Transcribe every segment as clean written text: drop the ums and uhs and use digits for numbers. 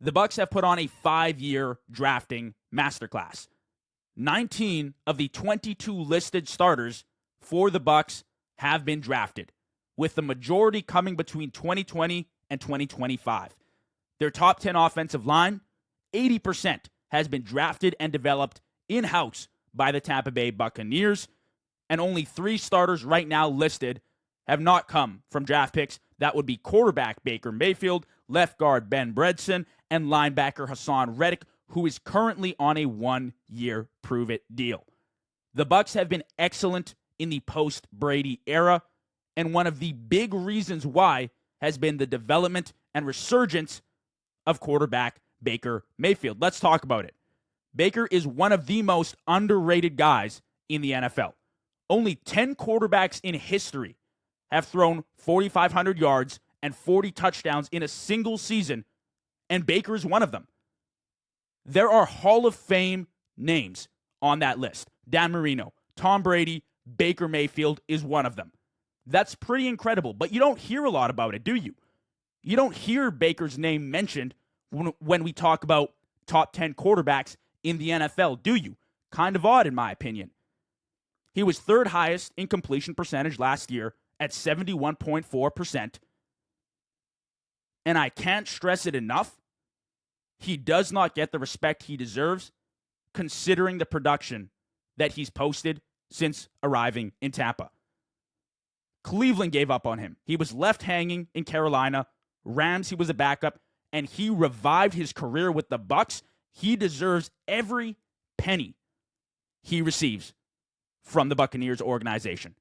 The Bucs have put on a 5-year drafting masterclass. 19 of the 22 listed starters for the Bucs have been drafted, with the majority coming between 2020 and 2025. Their top 10 offensive line, 80% has been drafted and developed in-house by the Tampa Bay Buccaneers, and only 3 starters right now listed have not come from draft picks. That would be quarterback Baker Mayfield, left guard Ben Bredeson, and linebacker Hassan Reddick, who is currently on a 1-year prove-it deal. The Bucs have been excellent in the post-Brady era, and one of the big reasons why has been the development and resurgence of quarterback Baker Mayfield. Let's talk about it. Baker is one of the most underrated guys in the NFL. Only 10 quarterbacks in history have thrown 4,500 yards and 40 touchdowns in a single season, and Baker is one of them. There are Hall of Fame names on that list. Dan Marino, Tom Brady, Baker Mayfield is one of them. That's pretty incredible, but you don't hear a lot about it, do you? You don't hear Baker's name mentioned when we talk about top 10 quarterbacks in the NFL, do you? Kind of odd, in my opinion. He was third highest in completion percentage last year at 71.4%. And I can't stress it enough. He does not get the respect he deserves, considering the production that he's posted since arriving in Tampa. Cleveland gave up on him. He was left hanging in Carolina. Rams, he was a backup, and he revived his career with the Bucs. He deserves every penny he receives from the Buccaneers organization.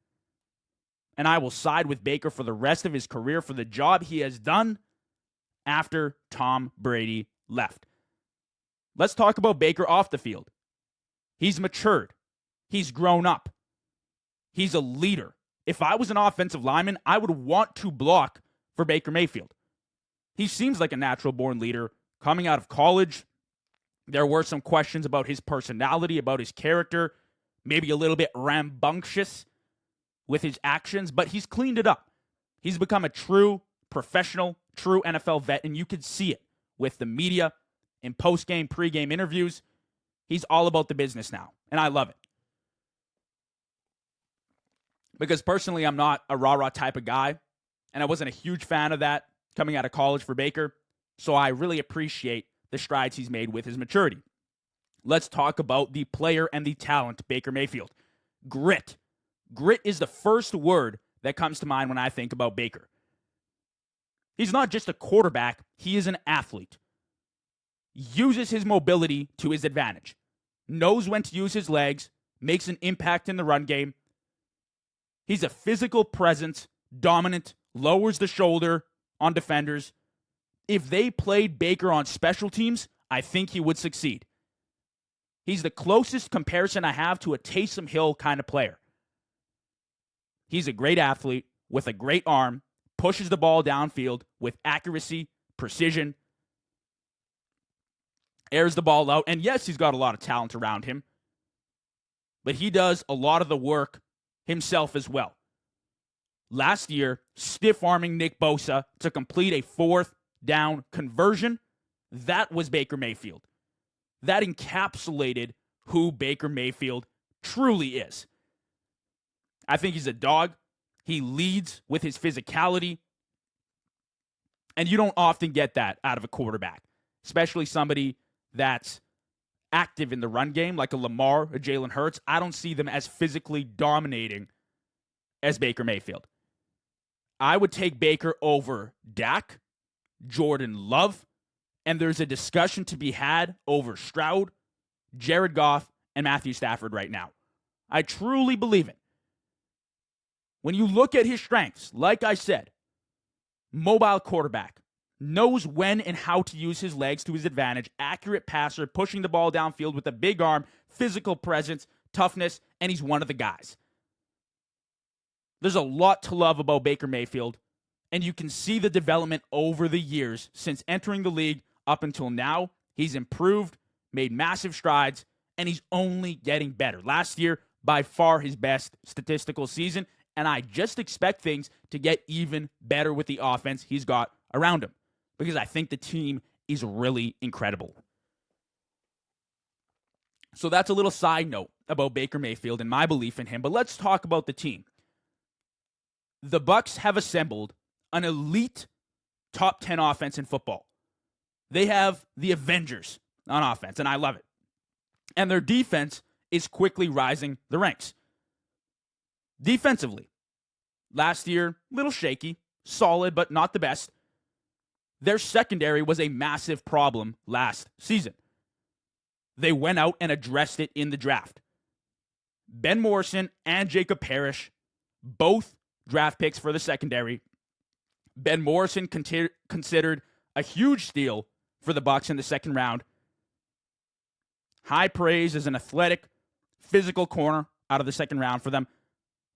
And I will side with Baker for the rest of his career for the job he has done after Tom Brady left. Let's talk about Baker off the field. He's matured. He's grown up. He's a leader. If I was an offensive lineman, I would want to block for Baker Mayfield. He seems like a natural-born leader. Coming out of college, there were some questions about his personality, about his character, maybe a little bit rambunctious with his actions, but he's cleaned it up. He's become a true professional, true NFL vet, and you could see it with the media in post-game, pre-game interviews. He's all about the business now, and I love it. Because personally, I'm not a rah-rah type of guy, and I wasn't a huge fan of that coming out of college for Baker, so I really appreciate the strides he's made with his maturity. Let's talk about the player and the talent, Baker Mayfield. Grit. Grit is the first word that comes to mind when I think about Baker. He's not just a quarterback, he is an athlete. Uses his mobility to his advantage. Knows when to use his legs, makes an impact in the run game. He's a physical presence, dominant, lowers the shoulder on defenders. If they played Baker on special teams, I think he would succeed. He's the closest comparison I have to a Taysom Hill kind of player. He's a great athlete with a great arm, pushes the ball downfield with accuracy, precision, airs the ball out. And yes, he's got a lot of talent around him, but he does a lot of the work himself as well. Last year, stiff-arming Nick Bosa to complete a 4th down conversion, that was Baker Mayfield. That encapsulated who Baker Mayfield truly is. I think he's a dog. He leads with his physicality. And you don't often get that out of a quarterback, especially somebody that's active in the run game, like a Lamar, a Jalen Hurts. I don't see them as physically dominating as Baker Mayfield. I would take Baker over Dak, Jordan Love, and there's a discussion to be had over Stroud, Jared Goff, and Matthew Stafford right now. I truly believe it. When you look at his strengths, like I said, mobile quarterback, knows when and how to use his legs to his advantage, accurate passer, pushing the ball downfield with a big arm, physical presence, toughness, and he's one of the guys. There's a lot to love about Baker Mayfield, and you can see the development over the years since entering the league up until now. He's improved, made massive strides, and he's only getting better. Last year, by far his best statistical season, and I just expect things to get even better with the offense he's got around him, because I think the team is really incredible. So that's a little side note about Baker Mayfield and my belief in him. But let's talk about the team. The Bucs have assembled an elite top 10 offense in football. They have the Avengers on offense, and I love it. And their defense is quickly rising the ranks. Defensively, last year, little shaky, solid, but not the best. Their secondary was a massive problem last season. They went out and addressed it in the draft. Ben Morrison and Jacob Parrish, both draft picks for the secondary. Ben Morrison considered a huge steal for the Bucs in the second round. High praise as an athletic, physical corner out of the second round for them.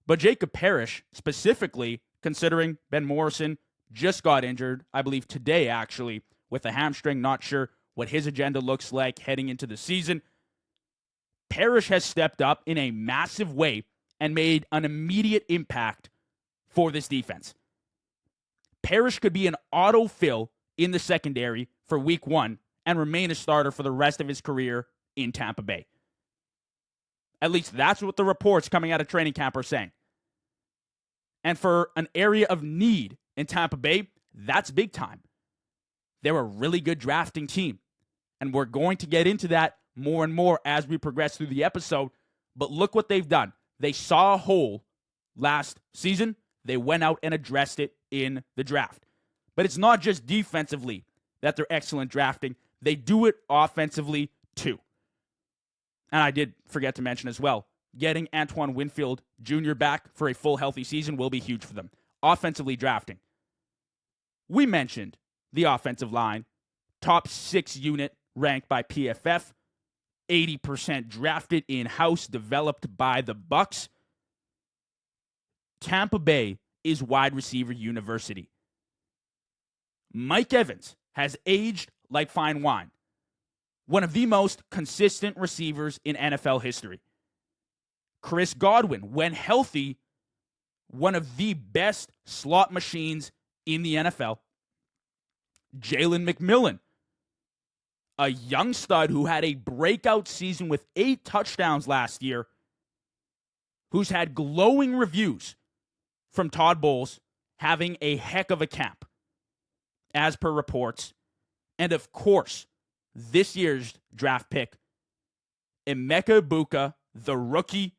But Jacob Parrish, specifically, considering Ben Morrison just got injured, I believe today actually, with a hamstring, not sure what his agenda looks like heading into the season. Parrish has stepped up in a massive way and made an immediate impact for this defense. Parrish could be an autofill in the secondary for week 1 and remain a starter for the rest of his career in Tampa Bay. At least that's what the reports coming out of training camp are saying. And for an area of need in Tampa Bay, that's big time. They're a really good drafting team. And we're going to get into that more and more as we progress through the episode. But look what they've done. They saw a hole last season. They went out and addressed it in the draft. But it's not just defensively that they're excellent drafting. They do it offensively too. And I did forget to mention as well, getting Antoine Winfield Jr. back for a full healthy season will be huge for them. Offensively drafting. We mentioned the offensive line, top 6 unit ranked by PFF, 80% drafted in-house, developed by the Bucs. Tampa Bay is wide receiver university. Mike Evans has aged like fine wine. One of the most consistent receivers in NFL history. Chris Godwin, when healthy, one of the best slot machines in the NFL. Jalen McMillan, a young stud who had a breakout season with 8 touchdowns last year, who's had glowing reviews from Todd Bowles, having a heck of a camp, as per reports. And of course, this year's draft pick, Emeka Egbuka, the rookie,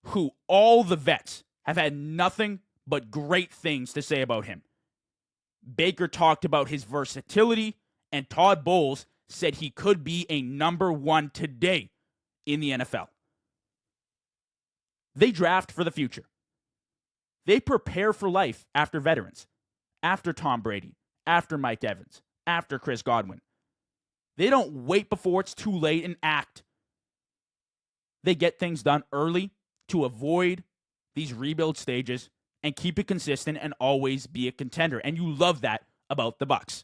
who all the vets have had nothing but great things to say about him. Baker talked about his versatility, and Todd Bowles said he could be a number 1 today in the NFL. They draft for the future. They prepare for life after veterans, after Tom Brady, after Mike Evans, after Chris Godwin. They don't wait before it's too late and act. They get things done early to avoid these rebuild stages and keep it consistent and always be a contender. And you love that about the Bucs.